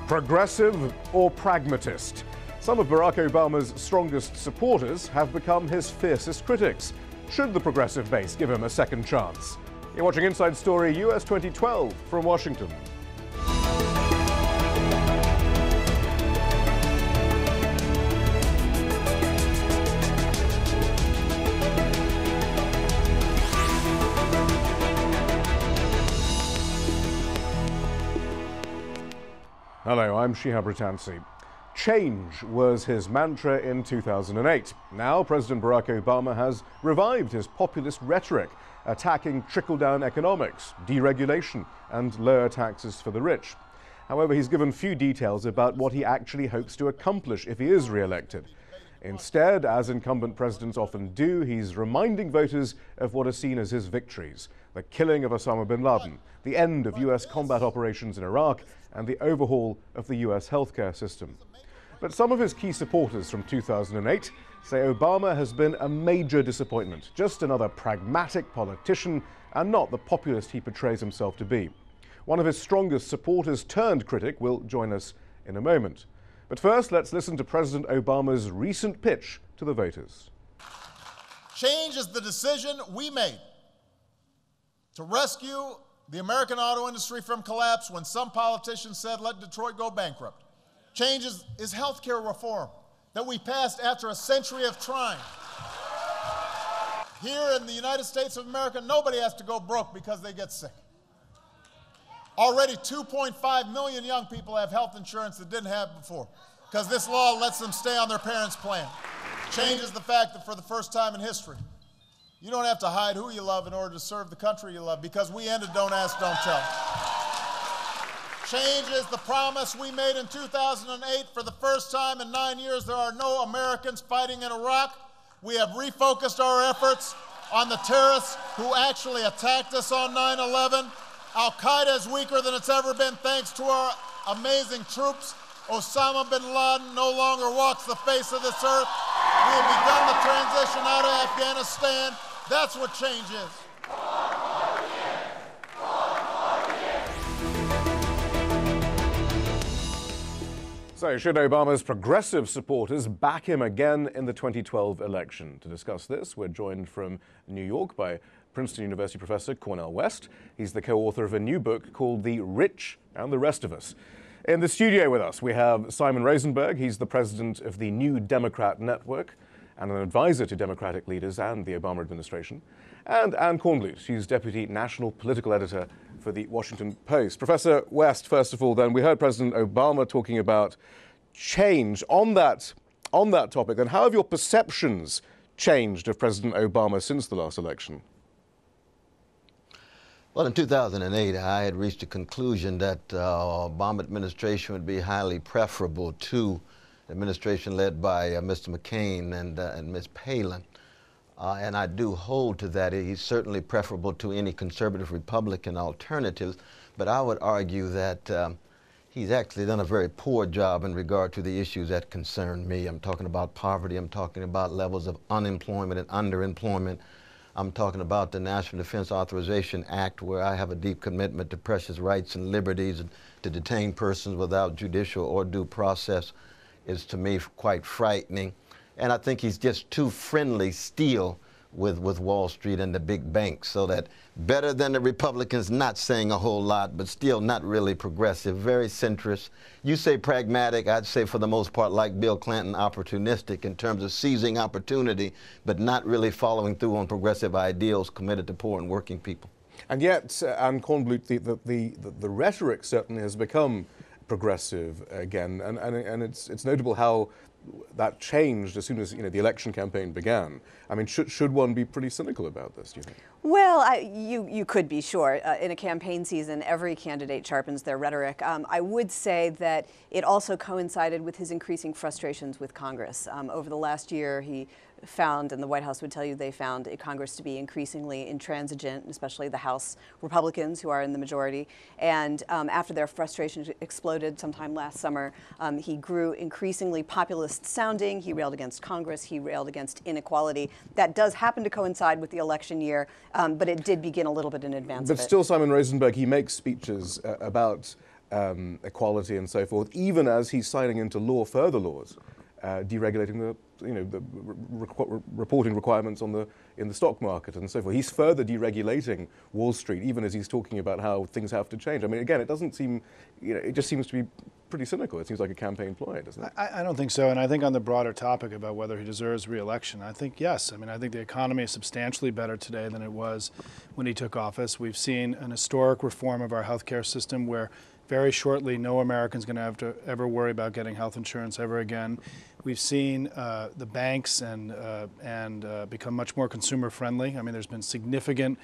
Progressive or pragmatist? Some of Barack Obama's strongest supporters have become his fiercest critics. Should the progressive base give him a second chance? You're watching Inside Story US 2012 from Washington. Hello, I'm Shihab Ratansi. Change was his mantra in 2008. Now, President Barack Obama has revived his populist rhetoric, attacking trickle-down economics, deregulation, and lower taxes for the rich. However, he's given few details about what he actually hopes to accomplish if he is re-elected. Instead, as incumbent presidents often do, he's reminding voters of what are seen as his victories: the killing of Osama bin Laden, the end of US combat operations in Iraq, and the overhaul of the US healthcare system. But some of his key supporters from 2008 say Obama has been a major disappointment, just another pragmatic politician and not the populist he portrays himself to be. One of his strongest supporters turned critic will join us in a moment. But first, let's listen to President Obama's recent pitch to the voters. Change is the decision we made to rescue the American auto industry from collapse when some politicians said, let Detroit go bankrupt. Change is healthcare reform that we passed after a century of trying. Here in the United States of America, nobody has to go broke because they get sick. Already 2.5 million young people have health insurance that didn't have before because this law lets them stay on their parents' plan. Change is the fact that for the first time in history, you don't have to hide who you love in order to serve the country you love, because we ended Don't Ask, Don't Tell. Change is the promise we made in 2008. For the first time in 9 years, there are no Americans fighting in Iraq. We have refocused our efforts on the terrorists who actually attacked us on 9/11. Al-Qaeda is weaker than it's ever been thanks to our amazing troops. Osama bin Laden no longer walks the face of this earth. We have begun the transition out of Afghanistan. That's what change is. So, should Obama's progressive supporters back him again in the 2012 election? To discuss this, we're joined from New York by Princeton University professor Cornel West. He's the co-author of a new book called The Rich and the Rest of Us. In the studio with us, we have Simon Rosenberg. He's the president of the New Democrat Network and an advisor to Democratic leaders and the Obama administration. And Anne Kornblut, she's deputy national political editor for the Washington Post. Professor West, first of all, then, we heard President Obama talking about change on that topic. Then how have your perceptions changed of President Obama since the last election? Well, in 2008, I had reached a conclusion that Obama administration would be highly preferable to the administration led by Mr. McCain and Ms. Palin. And I do hold to that. He's certainly preferable to any conservative Republican alternatives, but I would argue that he's actually done a very poor job in regard to the issues that concern me. I'm talking about poverty. I'm talking about levels of unemployment and underemployment. I'm talking about the National Defense Authorization Act, where I have a deep commitment to precious rights and liberties, and to detain persons without judicial or due process is, to me, quite frightening. And I think he's just too friendly still with Wall Street and the big banks, so that better than the Republicans, not saying a whole lot, but still not really progressive, very centrist. You say pragmatic, I'd say for the most part, like Bill Clinton, opportunistic in terms of seizing opportunity, but not really following through on progressive ideals committed to poor and working people. And yet, Anne Kornblut, the rhetoric certainly has become progressive again, and it's notable how that changed as soon as the election campaign began. I mean, should one be pretty cynical about this, do you think? Well, you could be, sure. In a campaign season, every candidate sharpens their rhetoric. I would say that it also coincided with his increasing frustrations with Congress. Over the last year, he found, and the White House would tell you they found Congress to be increasingly intransigent, especially the House Republicans, who are in the majority. And after their frustration exploded sometime last summer, he grew increasingly populist sounding. He railed against Congress. He railed against inequality. That does happen to coincide with the election year, but it did begin a little bit in advance of it. But still, Simon Rosenberg, he makes speeches about equality and so forth, even as he's signing into law further laws deregulating the reporting requirements in the stock market and so forth. He's further deregulating Wall Street, even as he's talking about how things have to change. I mean, again, it doesn't seem, it just seems to be pretty cynical. It seems like a campaign ploy, doesn't it? I don't think so. And I think on the broader topic about whether he deserves re-election, I think yes. I mean, I think the economy is substantially better today than it was when he took office. We've seen an historic reform of our healthcare system where very shortly no American's going to have to ever worry about getting health insurance ever again. We've seen the banks and become much more consumer friendly. I mean, there's been significant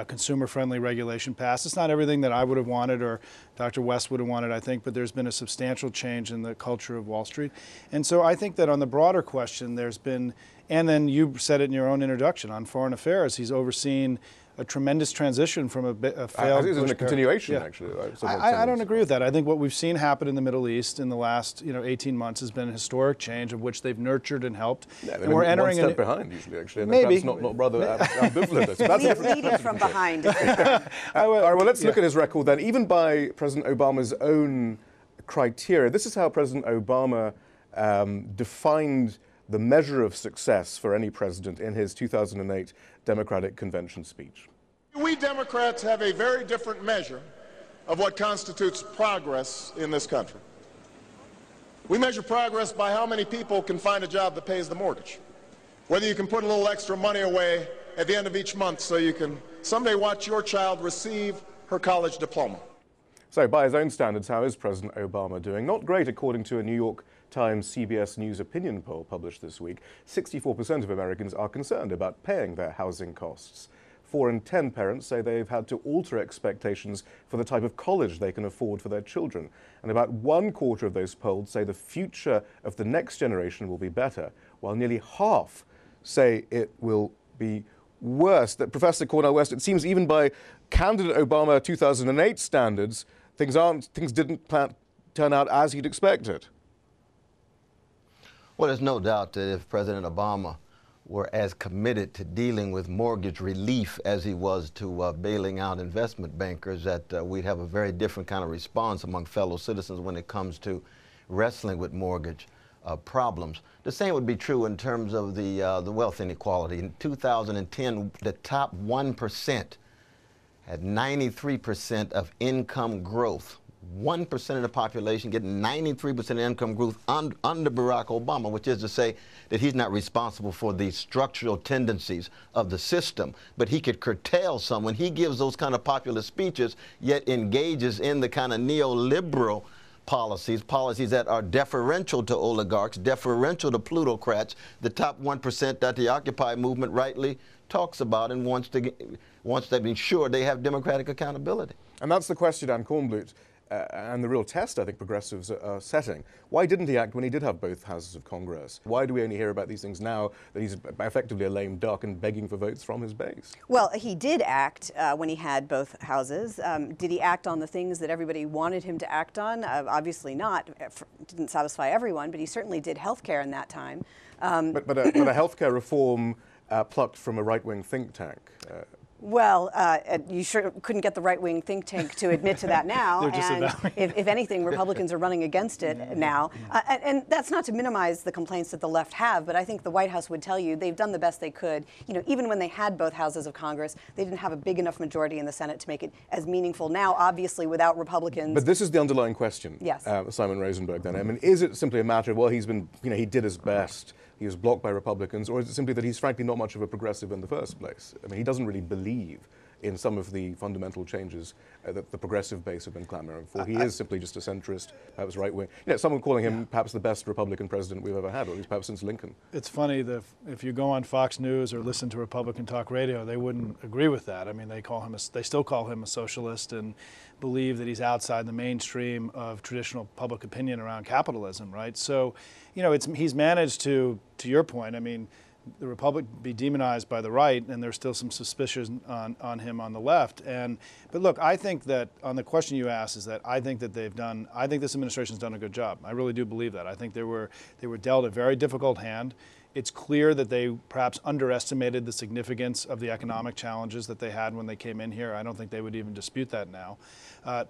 consumer-friendly regulation passed. It's not everything that I would have wanted or Dr. West would have wanted, I think, but there's been a substantial change in the culture of Wall Street. And so I think that on the broader question, there's been, and then you said it in your own introduction, on foreign affairs, he's overseen a tremendous transition from a failed... It's a continuation, actually. I don't agree with that. I think what we've seen happen in the Middle East in the last 18 months has been a historic change of which they've nurtured and helped. Yeah, and we're entering one step behind, usually, actually. And maybe. Perhaps not rather ambivalent. Lead it from behind. All right, well, let's look at his record then. Even by President Obama's own criteria, this is how President Obama defined the measure of success for any president in his 2008 Democratic Convention speech. We Democrats have a very different measure of what constitutes progress in this country. We measure progress by how many people can find a job that pays the mortgage, whether you can put a little extra money away at the end of each month so you can someday watch your child receive her college diploma. So by his own standards, how is President Obama doing? Not great, according to a New York Times CBS News opinion poll published this week. 64% of Americans are concerned about paying their housing costs. 4 in 10 parents say they've had to alter expectations for the type of college they can afford for their children. And about 1/4 of those polled say the future of the next generation will be better, while nearly half say it will be worse. That Professor Cornel West, it seems even by candidate Obama 2008 standards, things didn't turn out as he'd expected. Well, there's no doubt that if President Obama were as committed to dealing with mortgage relief as he was to bailing out investment bankers, that we'd have a very different kind of response among fellow citizens when it comes to wrestling with mortgage problems. The same would be true in terms of the wealth inequality. In 2010, the top 1% had 93% of income growth. 1% of the population getting 93% income growth under Barack Obama, which is to say that he's not responsible for the structural tendencies of the system, but he could curtail some. When he gives those kind of popular speeches, yet engages in the kind of neoliberal policies that are deferential to oligarchs, deferential to plutocrats, the top 1% that the Occupy movement rightly talks about and wants to be sure they have democratic accountability. And that's the question, on Kornblut. And the real test, I think, progressives are setting. Why didn't he act when he did have both houses of Congress? Why do we only hear about these things now that he's effectively a lame duck and begging for votes from his base? Well, he did act when he had both houses. Did he act on the things that everybody wanted him to act on? Obviously not. Didn't satisfy everyone, but he certainly did health care in that time. But a health care reform plucked from a right-wing think tank. Well, you sure couldn't get the right-wing think tank to admit to that now. And if anything, Republicans are running against it now. And that's not to minimize the complaints that the left have, but I think the White House would tell you they've done the best they could. Even when they had both houses of Congress, they didn't have a big enough majority in the Senate to make it as meaningful. Now, obviously, without Republicans. But this is the underlying question. Yes. Simon Rosenberg, then. I mean, is it simply a matter of, well, he did his best, he was blocked by Republicans, or is it simply that he's frankly not much of a progressive in the first place? I mean, he doesn't really believe in some of the fundamental changes that the progressive base have been clamoring for. He is simply just a centrist, perhaps right-wing. Someone calling him perhaps the best Republican president we've ever had, or at least perhaps since Lincoln. It's funny that if you go on Fox News or listen to Republican talk radio, they wouldn't agree with that. I mean, they still call him a socialist and believe that he's outside the mainstream of traditional public opinion around capitalism, right? So, he's managed to your point, I mean, the Republic be demonized by the right, and there's still some suspicion on him on the left. But look, I think that on the question you asked is that I think that I think this administration's done a good job. I really do believe that. I think they were dealt a very difficult hand It's clear that they perhaps underestimated the significance of the economic challenges that they had when they came in here. I don't think they would even dispute that now.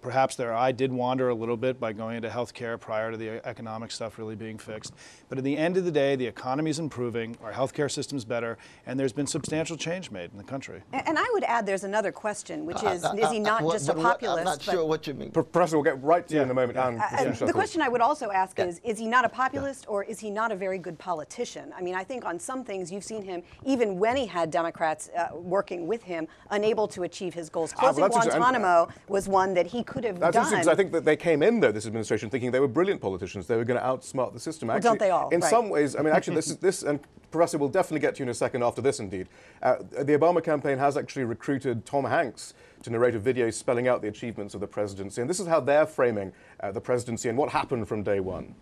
Perhaps their eye did wander a little bit by going into healthcare prior to the economic stuff really being fixed. But at the end of the day, the economy is improving, our healthcare system's better, and there's been substantial change made in the country. And I would add there's another question, which is he not just a populist? I'm not sure what you mean. Professor, we'll get right to you in a moment. The question I would also ask is he not a populist or is he not a very good politician? I mean, I think on some things you've seen him, even when he had Democrats working with him, unable to achieve his goals. Closing Guantanamo was one that he could have done. That's interesting, because I think that they came in, though, this administration, thinking they were brilliant politicians. They were going to outsmart the system. Actually, well, don't they all? In some ways, I mean, actually, this, and Professor, we'll definitely get to you in a second after this, indeed. The Obama campaign has actually recruited Tom Hanks to narrate a video spelling out the achievements of the presidency. And this is how they're framing the presidency and what happened from day one.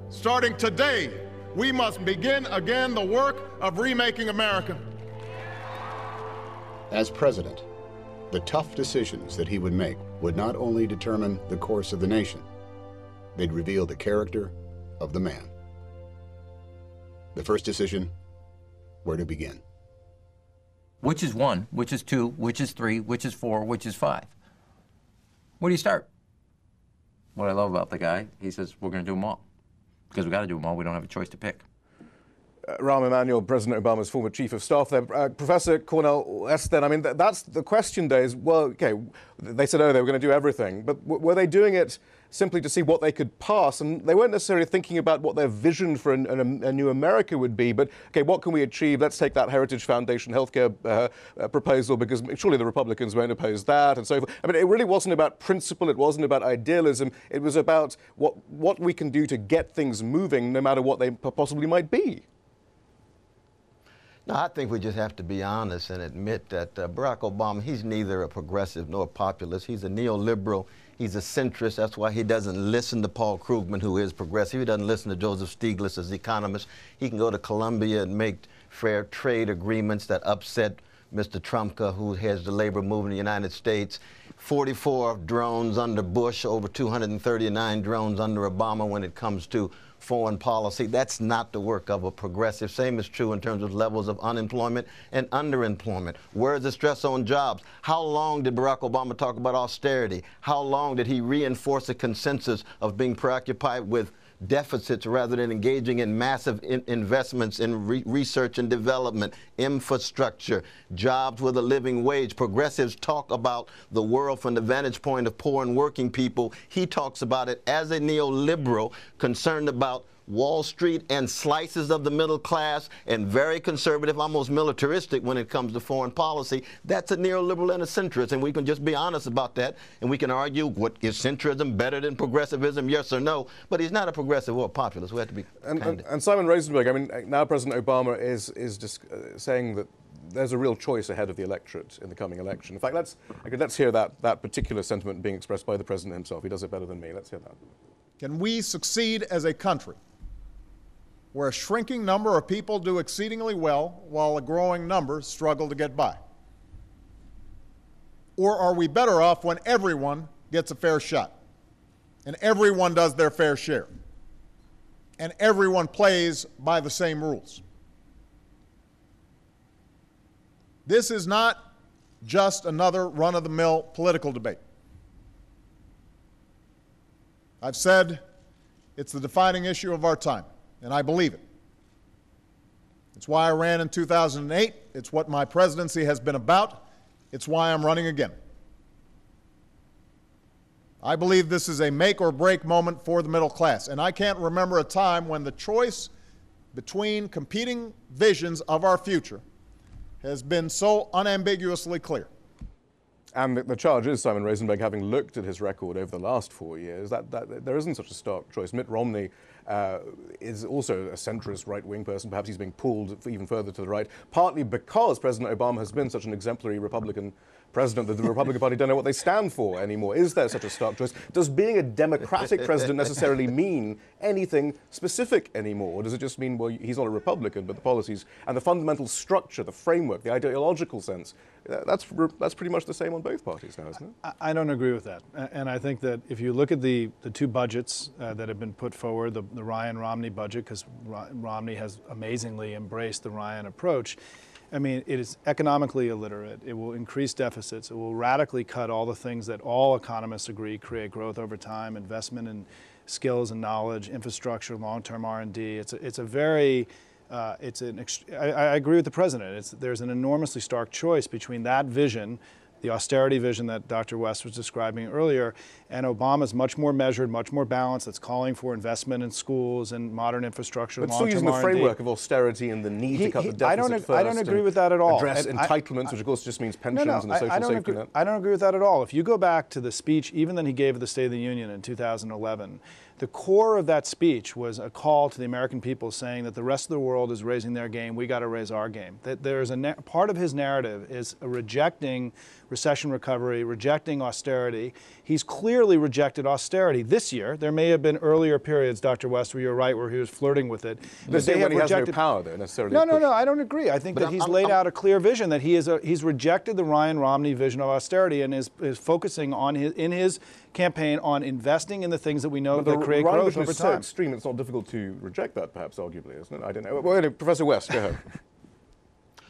Starting today, we must begin again the work of remaking America. As president, the tough decisions that he would make would not only determine the course of the nation, they'd reveal the character of the man. The first decision, where to begin. Which is 1, which is 2, which is 3, which is 4, which is 5? Where do you start? What I love about the guy, he says, we're going to do them all. Because we've got to do them all, we don't have a choice to pick. Rahm Emanuel, President Obama's former chief of staff there. Professor Cornel West, then, I mean, that's the question there is, well, okay, they said, oh, they were going to do everything, but were they doing it simply to see what they could pass? And they weren't necessarily thinking about what their vision for a new America would be, but, okay, what can we achieve? Let's take that Heritage Foundation healthcare proposal, because surely the Republicans won't oppose that, and so forth. I mean, it really wasn't about principle, it wasn't about idealism, it was about what we can do to get things moving, no matter what they possibly might be. No, I think we just have to be honest and admit that Barack Obama, he's neither a progressive nor a populist. He's a neoliberal. He's a centrist. That's why he doesn't listen to Paul Krugman, who is progressive. He doesn't listen to Joseph Stiglitz as economist. He can go to Colombia and make fair trade agreements that upset Mr. Trumka, who heads the labor movement in the United States. 44 drones under Bush, over 239 drones under Obama when it comes to foreign policy. That's not the work of a progressive. Same is true in terms of levels of unemployment and underemployment. Where is the stress on jobs? How long did Barack Obama talk about austerity? How long did he reinforce a consensus of being preoccupied with deficits rather than engaging in massive investments in research and development, infrastructure, jobs with a living wage? Progressives talk about the world from the vantage point of poor and working people. He talks about it as a neoliberal concerned about Wall Street and slices of the middle class, and very conservative, almost militaristic when it comes to foreign policy. That's a neoliberal and a centrist, and we can just be honest about that, and we can argue, what is centrism better than progressivism, yes or no, but he's not a progressive or a populist. We have to be candid. And Simon Rosenberg, I mean, now President Obama is just saying that there's a real choice ahead of the electorate in the coming election. In fact, let's hear that particular sentiment being expressed by the president himself. He does it better than me. Let's hear that. Can we succeed as a country where a shrinking number of people do exceedingly well while a growing number struggle to get by? Or are we better off when everyone gets a fair shot and everyone does their fair share and everyone plays by the same rules? This is not just another run-of-the-mill political debate. I've said it's the defining issue of our time, and I believe it. It's why I ran in 2008. It's what my presidency has been about. It's why I'm running again. I believe this is a make-or-break moment for the middle class, and I can't remember a time when the choice between competing visions of our future has been so unambiguously clear. And the charge is, Simon Rosenberg, having looked at his record over the last 4 years, that there isn't such a stark choice. Mitt Romney is also a centrist right-wing person. Perhaps he's being pulled even further to the right, partly because President Obama has been such an exemplary Republican president that the Republican Party don't know what they stand for anymore? Is there such a stark choice? Does being a Democratic president necessarily mean anything specific anymore? Or does it just mean, well, he's not a Republican, but the policies and the fundamental structure, the framework, the ideological sense, that's pretty much the same on both parties now, isn't it? I don't agree with that. And I think that if you look at the two budgets that have been put forward, the Ryan-Romney budget, because Romney has amazingly embraced the Ryan approach, I mean, it is economically illiterate. It will increase deficits. It will radically cut all the things that all economists agree create growth over time, investment in skills and knowledge, infrastructure, long-term R&D. It's a very I agree with the president. There's an enormously stark choice between that vision, the austerity vision that Dr. West was describing earlier, and Obama's much more measured, much more balanced. That's calling for investment in schools and modern infrastructure, but long-term still using the R&D. framework of austerity and the need to cut the deficit first. I don't agree with that at all. Address entitlements, which of course just means pensions and the social safety net. I don't agree with that at all. If you go back to the speech, even that he gave at the State of the Union in 2011, the core of that speech was a call to the American people saying that the rest of the world is raising their game, we got to raise our game. That there's part of his narrative is rejecting recession recovery, rejecting austerity. He's clearly rejected austerity this year. There may have been earlier periods, Dr. West, where you're right, where he was flirting with it. But they have rejected, no power there necessarily. No, I don't agree. I think that he's laid out a clear vision that he's rejected the Ryan-Romney vision of austerity and is focusing on in his campaign on investing in the things that we know that create growth over time. So extreme, it's not difficult to reject that, perhaps, arguably, isn't it? I don't know. Well, Professor West, go ahead.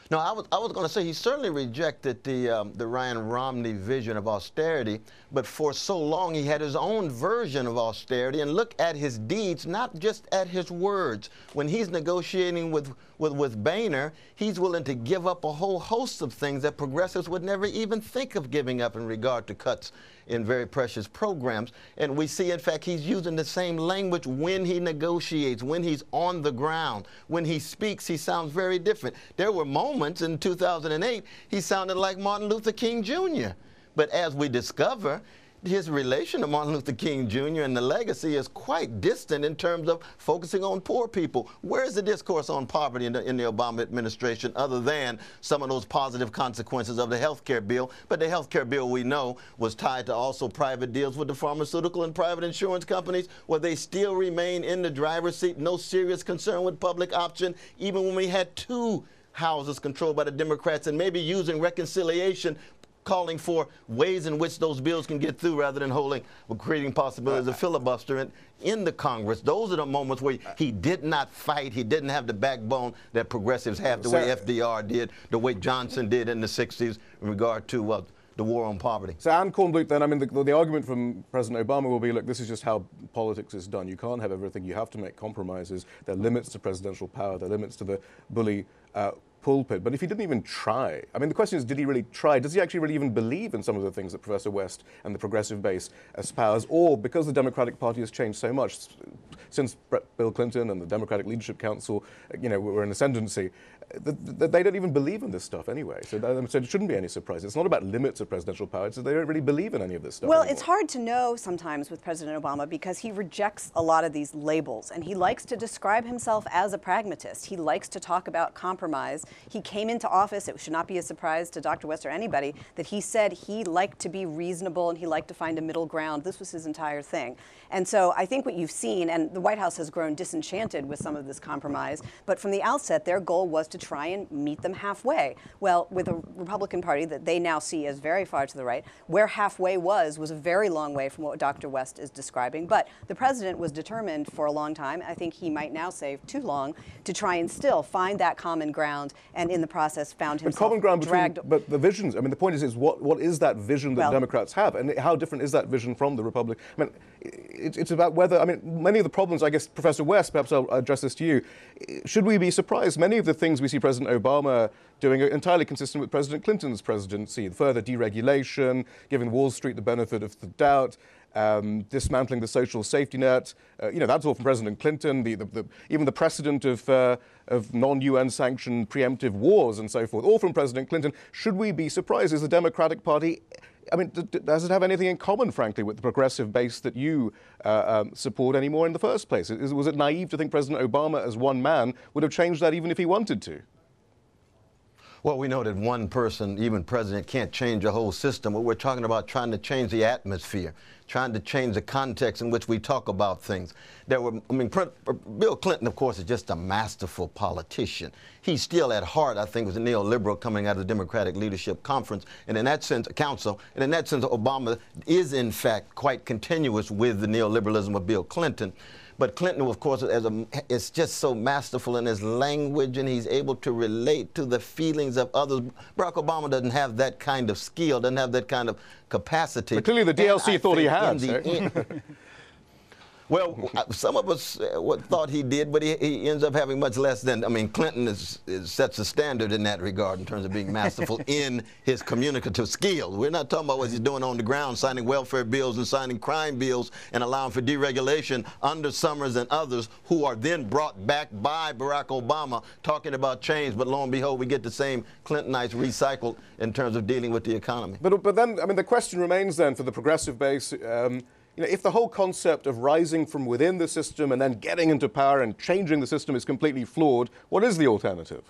No, I was going to say he certainly rejected the Ryan-Romney vision of austerity, but for so long he had his own version of austerity. And look at his deeds, not just at his words. When he's negotiating with Boehner, he's willing to give up a whole host of things that progressives would never even think of giving up in regard to cuts in very precious programs. And we see, in fact, he's using the same language when he negotiates, when he's on the ground. When he speaks, he sounds very different. There were moments in 2008 he sounded like Martin Luther King Jr. But as we discover, his relation to Martin Luther King Jr. and the legacy is quite distant in terms of focusing on poor people. Where is the discourse on poverty in the Obama administration other than some of those positive consequences of the health care bill? But the health care bill, we know, was tied to also private deals with the pharmaceutical and private insurance companies, where they still remain in the driver's seat, no serious concern with public option, even when we had two houses controlled by the Democrats, and maybe using reconciliation, calling for ways in which those bills can get through rather than creating possibilities of filibuster in the Congress. Those are the moments where he did not fight. He didn't have the backbone that progressives have, the way FDR did, the way Johnson did in the 60s in regard to the war on poverty. So, and Kornblut, then, I mean, the argument from President Obama will be, look, this is just how politics is done. You can't have everything. You have to make compromises. There are limits to presidential power. There are limits to the bully pulpit. But if he didn't even try, I mean, the question is, did he really try? Does he actually really even believe in some of the things that Professor West and the progressive base espouse? Or because the Democratic Party has changed so much since Bill Clinton and the Democratic Leadership Council, were in ascendancy, they don't even believe in this stuff anyway. So it shouldn't be any surprise. It's not about limits of presidential power. It's that they don't really believe in any of this stuff Well, anymore. It's hard to know sometimes with President Obama because he rejects a lot of these labels, and he likes to describe himself as a pragmatist. He likes to talk about compromise. He came into office, it should not be a surprise to Dr. West or anybody, that he said he liked to be reasonable and he liked to find a middle ground. This was his entire thing. And so I think what you've seen, and the White House has grown disenchanted with some of this compromise, but from the outset, their goal was to try and meet them halfway. Well, with a Republican Party that they now see as very far to the right, where halfway was a very long way from what Dr. West is describing. But the president was determined for a long time, I think he might now say too long, to try and still find that common ground, and in the process found himself common ground dragged. But the visions, I mean, the point is what is that vision that Democrats have, and how different is that vision from the Republic? I mean, it's about whether, I mean, many of the problems, I guess, Professor West, perhaps I'll address this to you, should we be surprised? Many of the things we see President Obama doing are entirely consistent with President Clinton's presidency. Further deregulation, giving Wall Street the benefit of the doubt, dismantling the social safety net. That's all from President Clinton. Even the precedent of non-UN sanctioned preemptive wars and so forth, all from President Clinton. Should we be surprised? Is the Democratic Party, I mean, does it have anything in common, frankly, with the progressive base that you support anymore in the first place? Was it naive to think President Obama, as one man, would have changed that even if he wanted to? Well, we know that one person, even president, can't change a whole system. But we're talking about trying to change the atmosphere, trying to change the context in which we talk about things. Bill Clinton, of course, is just a masterful politician. He still, at heart, I think, was a neoliberal coming out of the Democratic Leadership Conference, and in that sense, Obama is, in fact, quite continuous with the neoliberalism of Bill Clinton. But Clinton, of course, is just so masterful in his language, and he's able to relate to the feelings of others. Barack Obama doesn't have that kind of skill, doesn't have that kind of capacity. But clearly the DLC thought he had. Well, some of us thought he did, but he ends up having much less than. I mean, Clinton sets a standard in that regard in terms of being masterful in his communicative skills. We're not talking about what he's doing on the ground, signing welfare bills and signing crime bills and allowing for deregulation under Summers and others who are then brought back by Barack Obama talking about change. But lo and behold, we get the same Clintonites recycled in terms of dealing with the economy. But then, I mean, the question remains then for the progressive base, you know, if the whole concept of rising from within the system and then getting into power and changing the system is completely flawed, what is the alternative?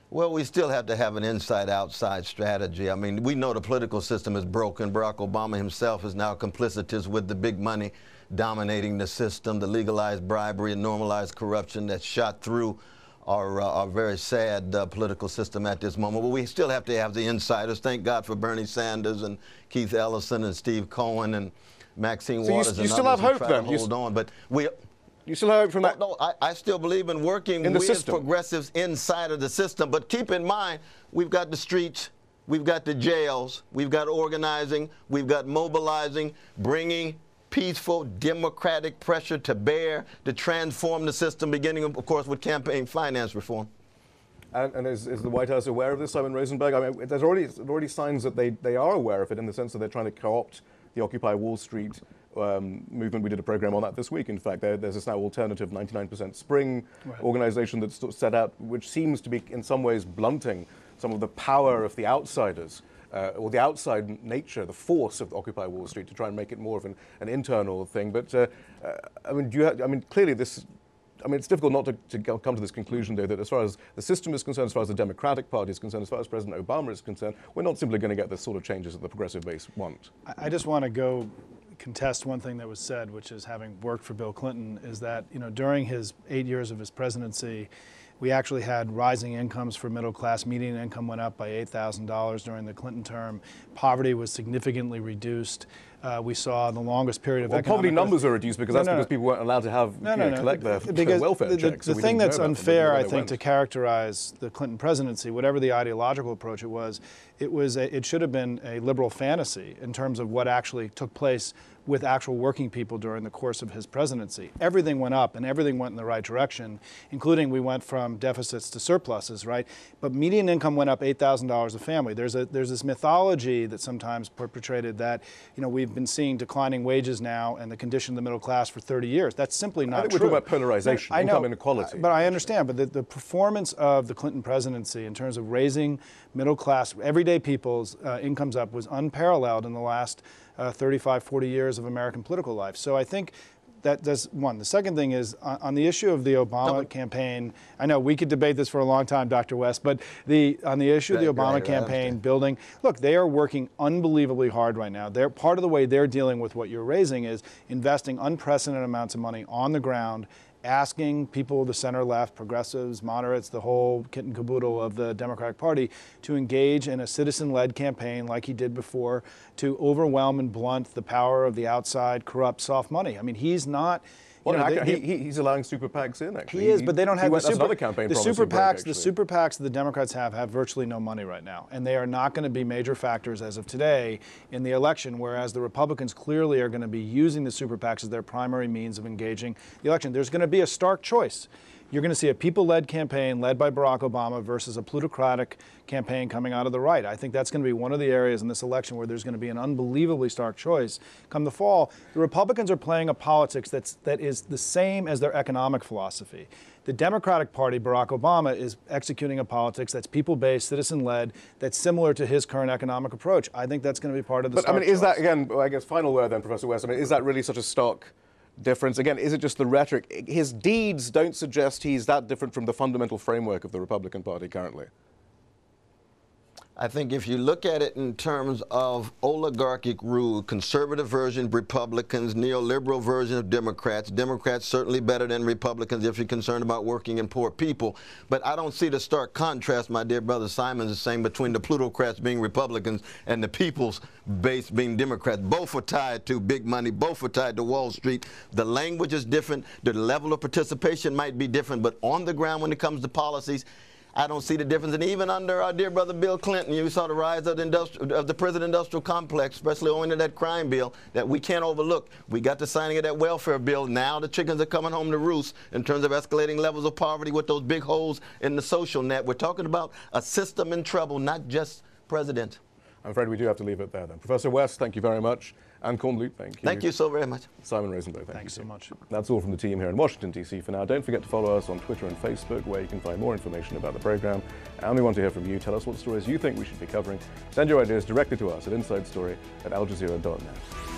Well, we still have to have an inside-outside strategy. I mean, we know the political system is broken. Barack Obama himself is now complicitous with the big money dominating the system, the legalized bribery and normalized corruption that's shot through our very sad political system at this moment. But we still have to have the insiders. Thank God for Bernie Sanders and Keith Ellison and Steve Cohen and Maxine Waters you still have hope then? Hold on, but you still have hope from that? No, I still believe in working with progressives inside of the system. But keep in mind, we've got the streets, we've got the jails, we've got organizing, we've got mobilizing, bringing peaceful, democratic pressure to bear to transform the system, beginning, of course, with campaign finance reform. And is the White House aware of this, Simon Rosenberg? I mean, there's already signs that they are aware of it in the sense that they're trying to co-opt the Occupy Wall Street movement. We did a program on that this week. In fact, there's this now alternative 99% Spring organization that's set out, which seems to be in some ways blunting some of the power of the outsiders. Or the outside nature, the force of Occupy Wall Street to try and make it more of an internal thing. But I mean, clearly this. I mean, it's difficult not to come to this conclusion, though, that as far as the system is concerned, as far as the Democratic Party is concerned, as far as President Obama is concerned, we're not simply going to get the sort of changes that the progressive base want. I just want to go contest one thing that was said, which is, having worked for Bill Clinton, is that, you know, during his 8 years of his presidency, we actually had rising incomes for middle class. Median income went up by $8,000 during the Clinton term. Poverty was significantly reduced. We saw the longest period of economic poverty numbers are reduced because because people weren't allowed to have collect their welfare checks. The thing that's unfair, I think, to characterize the Clinton presidency, whatever the ideological approach it should have been a liberal fantasy in terms of what actually took place with actual working people during the course of his presidency. Everything went up and everything went in the right direction, including we went from deficits to surpluses, right? But median income went up $8,000 a family. There's this mythology that sometimes perpetrated that, you know, we've been seeing declining wages now and the condition of the middle class for 30 years. That's simply not true. I think we're talking about polarization, income inequality. But I understand, but the performance of the Clinton presidency in terms of raising middle class, everyday people's incomes up was unparalleled in the last 35, 40 years of American political life. So I think that's one. The second thing is on the issue of the Obama campaign. I know we could debate this for a long time, Dr. West, but on the issue of the Obama campaign building, look, they are working unbelievably hard right now. They're part of the way they're dealing with what you're raising is investing unprecedented amounts of money on the ground, asking people, the center left, progressives, moderates, the whole kit and caboodle of the Democratic Party to engage in a citizen-led campaign like he did before to overwhelm and blunt the power of the outside, corrupt, soft money. I mean, he's not... he's allowing super PACs in, actually. He is, but they don't have the super PACs. The super PACs that the Democrats have virtually no money right now, and they are not going to be major factors as of today in the election, whereas the Republicans clearly are going to be using the super PACs as their primary means of engaging the election. There's going to be a stark choice. You're going to see a people-led campaign led by Barack Obama versus a plutocratic campaign coming out of the right. I think that's going to be one of the areas in this election where there's going to be an unbelievably stark choice. Come the fall, the Republicans are playing a politics that is the same as their economic philosophy. The Democratic Party, Barack Obama, is executing a politics that's people-based, citizen-led, that's similar to his current economic approach. I think that's going to be part of the But I mean, is that, again, I guess, final word then, Professor West, I mean, is that really such a stark difference? Again, is it just the rhetoric? His deeds don't suggest he's that different from the fundamental framework of the Republican Party currently. I think if you look at it in terms of oligarchic rule, conservative version Republicans, neoliberal version of Democrats, Democrats certainly better than Republicans if you're concerned about working and poor people. But I don't see the stark contrast, my dear brother Simon is saying, between the plutocrats being Republicans and the people's base being Democrats. Both are tied to big money, both are tied to Wall Street. The language is different, the level of participation might be different, but on the ground when it comes to policies, I don't see the difference. And even under our dear brother Bill Clinton, you saw the rise of the prison industrial complex, especially owing to that crime bill that we can't overlook. We got the signing of that welfare bill. Now the chickens are coming home to roost in terms of escalating levels of poverty with those big holes in the social net. We're talking about a system in trouble, not just president. I'm afraid we do have to leave it there then. Professor West, thank you very much. And Kornblut, thank you. Thank you so very much. Simon Rosenberg, thank you so much. That's all from the team here in Washington, D.C. for now. Don't forget to follow us on Twitter and Facebook, where you can find more information about the program. And we want to hear from you. Tell us what stories you think we should be covering. Send your ideas directly to us at InsideStory@aljazeera.net.